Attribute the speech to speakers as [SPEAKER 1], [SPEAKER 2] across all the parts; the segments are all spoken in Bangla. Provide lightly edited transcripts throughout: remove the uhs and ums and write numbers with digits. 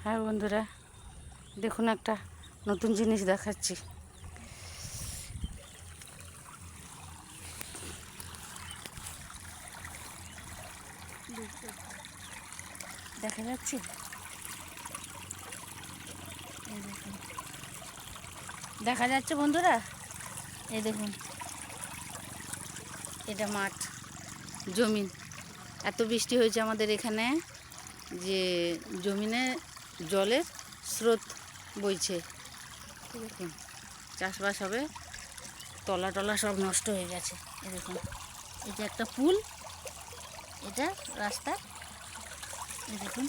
[SPEAKER 1] হ্যাঁ বন্ধুরা, দেখুন একটা নতুন জিনিস দেখাচ্ছি। দেখা যাচ্ছে, এই দেখুন, দেখা যাচ্ছে বন্ধুরা, এই দেখুন, এটা মাঠ, জমিন। এত বৃষ্টি হয়েছে আমাদের এখানে যে জমিনে জলের স্রোত বইছে। দেখুন, চাষবাস হবে, তলা টলা সব নষ্ট হয়ে গেছে। এই দেখুন, এটা একটা পুল, এটা রাস্তা। এই দেখুন,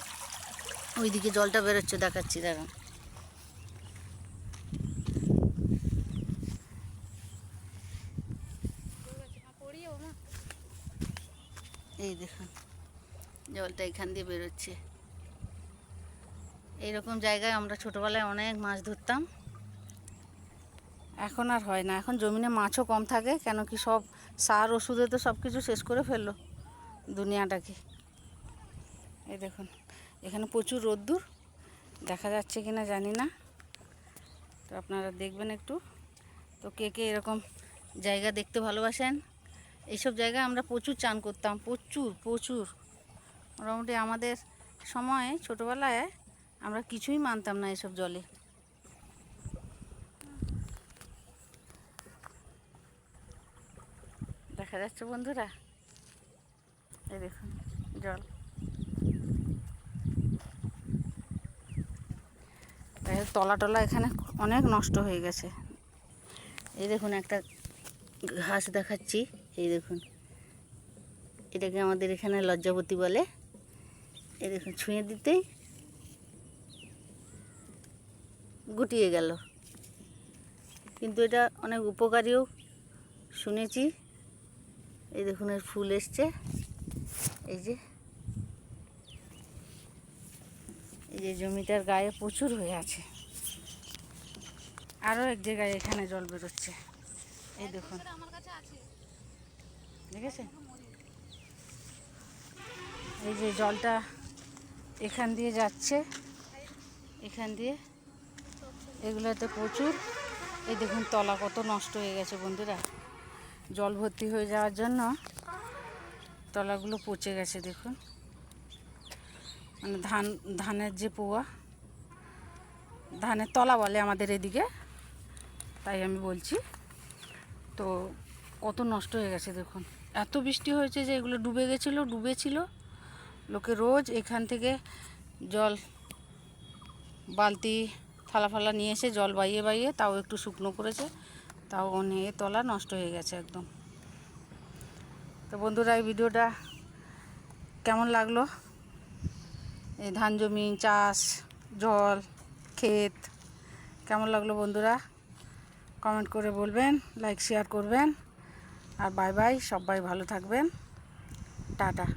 [SPEAKER 1] ওইদিকে জলটা বেরোচ্ছে, দেখাচ্ছি, দেখুন। এই দেখুন, জলটা এখান দিয়ে বেরোচ্ছে। এইরকম জায়গায় আমরা ছোটোবেলায় অনেক মাছ ধরতাম। এখন আর হয় না, এখন জমিনে মাছও কম থাকে, কেন কি সব সার ওষুধে তো সব কিছু শেষ করে ফেললো দুনিয়াটাকে। এই দেখুন, এখানে প্রচুর রোদ্দুর, দেখা যাচ্ছে কি না জানি না, তো আপনারা দেখবেন একটু। তো কে কে এরকম জায়গা দেখতে ভালোবাসেন? এইসব জায়গায় আমরা প্রচুর চান করতাম, প্রচুর প্রচুর। মোটামুটি আমাদের সময় ছোটোবেলায় আমরা কিছুই মানতাম না এসব জলে। দেখা যাচ্ছে বন্ধুরা, এই দেখুন জল। তলা টলা এখানে অনেক নষ্ট হয়ে গেছে। এই দেখুন, একটা ঘাস দেখাচ্ছি, এই দেখুন, এটাকে আমাদের এখানে লজ্জাবতী বলে। এই দেখুন, ছুঁয়ে দিতেই গুটিয়ে গেল, কিন্তু এটা অনেক উপকারীও শুনেছি। এই দেখুন, এর ফুল এসছে, এই যে জমিটার গায়ে প্রচুর হয়ে আছে। আরও এক জায়গায় এখানে জল বেরোচ্ছে, এই দেখুন, দেখেছেন? এই যে জলটা এখান দিয়ে যাচ্ছে, এখান দিয়ে, এগুলোতে প্রচুর। এই দেখুন, তলা কত নষ্ট হয়ে গেছে বন্ধুরা, জল ভর্তি হয়ে যাওয়ার জন্য তলাগুলো পচে গেছে। দেখুন, মানে ধানের যে পোয়া, ধানের তলা বলে আমাদের এদিকে, তাই আমি বলছি। তো কত নষ্ট হয়ে গেছে দেখুন, এত বৃষ্টি হয়েছে যে এগুলো ডুবেছিল। লোকে রোজ এখান থেকে জল বালতি থালা ফালা নিয়ে এসে জল বাইয়ে তাও একটু শুকনো করেছে, তাও অনেক তলা নষ্ট হয়ে গেছে একদম। তো বন্ধুরা, এই ভিডিওটা কেমন লাগলো? এই ধান জমি, চাষ, জল, ক্ষেত কেমন লাগলো বন্ধুরা? কমেন্ট করে বলবেন, লাইক শেয়ার করবেন, আর বাই বাই, সবাই ভালো থাকবেন, টাটা।